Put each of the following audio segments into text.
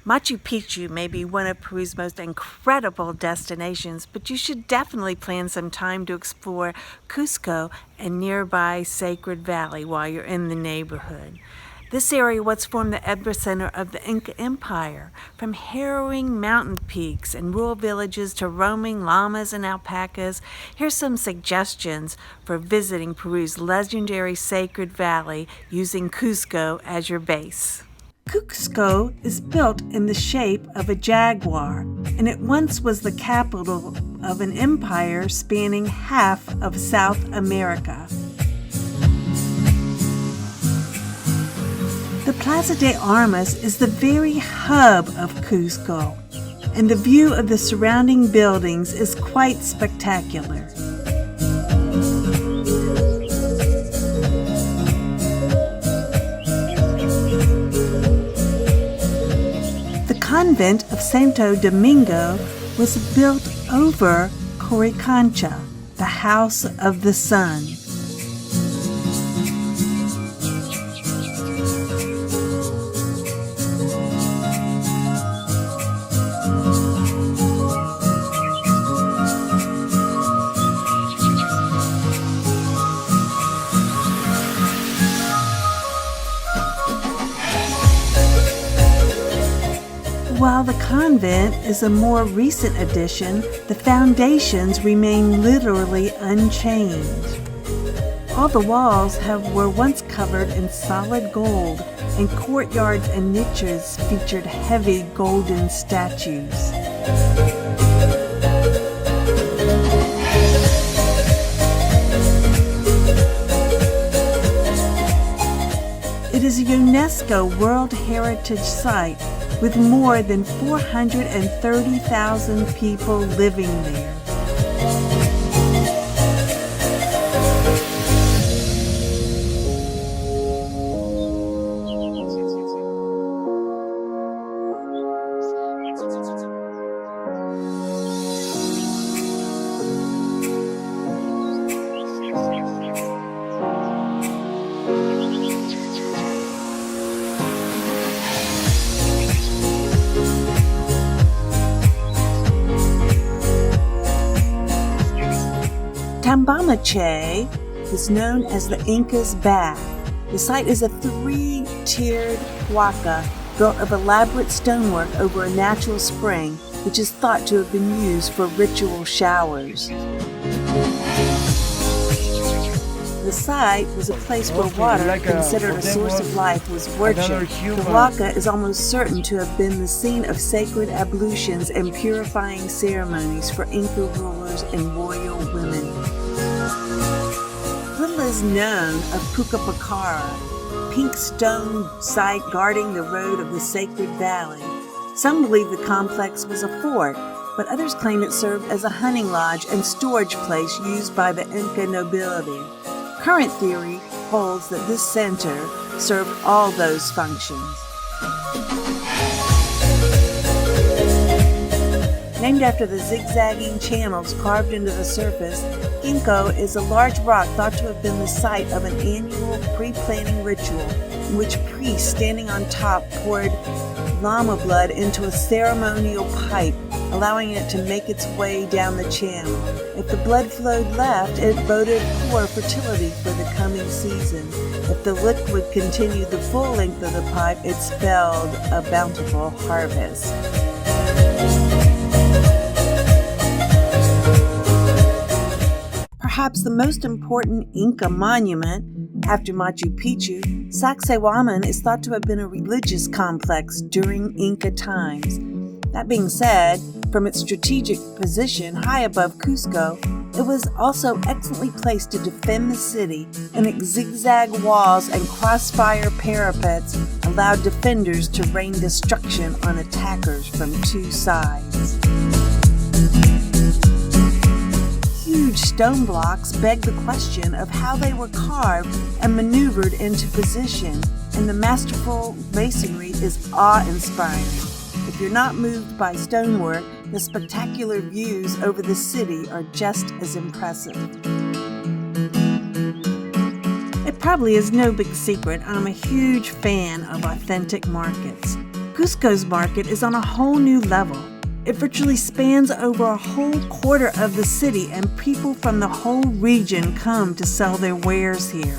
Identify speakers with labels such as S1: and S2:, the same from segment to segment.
S1: Machu Picchu may be one of Peru's most incredible destinations, but you should definitely plan some time to explore Cusco and nearby Sacred Valley while you're in the neighborhood. This area once formed the epicenter of the Inca Empire, from harrowing mountain peaks and rural villages to roaming llamas and alpacas. Here's some suggestions for visiting Peru's legendary Sacred Valley using Cusco as your base. Cusco is built in the shape of a jaguar, and it once was the capital of an empire spanning half of South America. The Plaza de Armas is the very hub of Cusco, and the view of the surrounding buildings is quite spectacular. The convent of Santo Domingo was built over Qoricancha, the House of the Sun. While the convent is a more recent addition, the foundations remain literally unchanged. All the walls were once covered in solid gold, and courtyards and niches featured heavy golden statues. It is a UNESCO World Heritage Site with more than 430,000 people living there. Tambo Machay is known as the Inca's bath. The site is a three-tiered huaca built of elaborate stonework over a natural spring, which is thought to have been used for ritual showers. The site was a place where water, considered a source of life, was worshipped. The huaca is almost certain to have been the scene of sacred ablutions and purifying ceremonies for Inca rulers and royal women. Little is known of Puka Pukara, pink stone site guarding the road of the Sacred Valley. Some believe the complex was a fort, but others claim it served as a hunting lodge and storage place used by the Inca nobility. Current theory holds that this center served all those functions. Named after the zigzagging channels carved into the surface, Qenko is a large rock thought to have been the site of an annual pre-planting ritual in which priests standing on top poured llama blood into a ceremonial pipe, allowing it to make its way down the channel. If the blood flowed left, it boded poor fertility for the coming season. If the liquid continued the full length of the pipe, it spelled a bountiful harvest. Perhaps the most important Inca monument, after Machu Picchu, Sacsayhuaman is thought to have been a religious complex during Inca times. That being said, from its strategic position high above Cusco, it was also excellently placed to defend the city, and its zigzag walls and crossfire parapets allowed defenders to rain destruction on attackers from two sides. Huge stone blocks beg the question of how they were carved and maneuvered into position, and the masterful masonry is awe-inspiring. If you're not moved by stonework, the spectacular views over the city are just as impressive. It probably is no big secret I'm a huge fan of authentic markets. Cusco's market is on a whole new level. It virtually spans over a whole quarter of the city, and people from the whole region come to sell their wares here.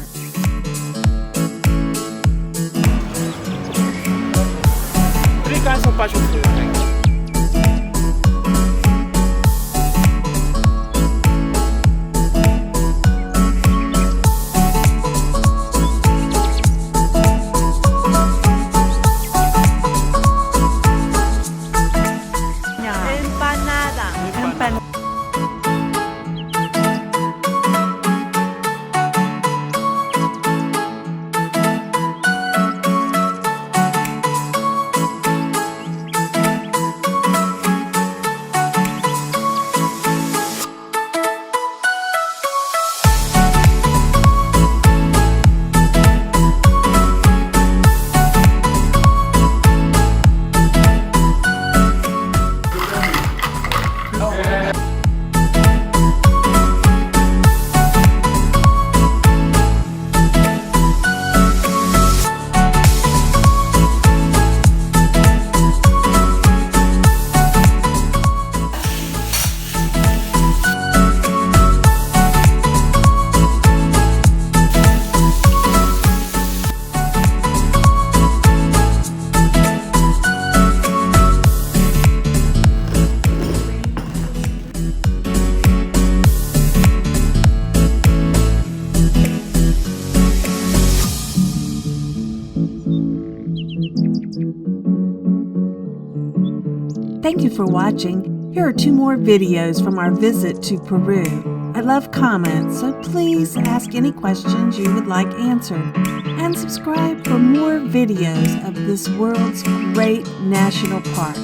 S1: Thank you for watching. Here are 2 more videos from our visit to Peru. I love comments, so please ask any questions you would like answered. And subscribe for more videos of this world's great national park.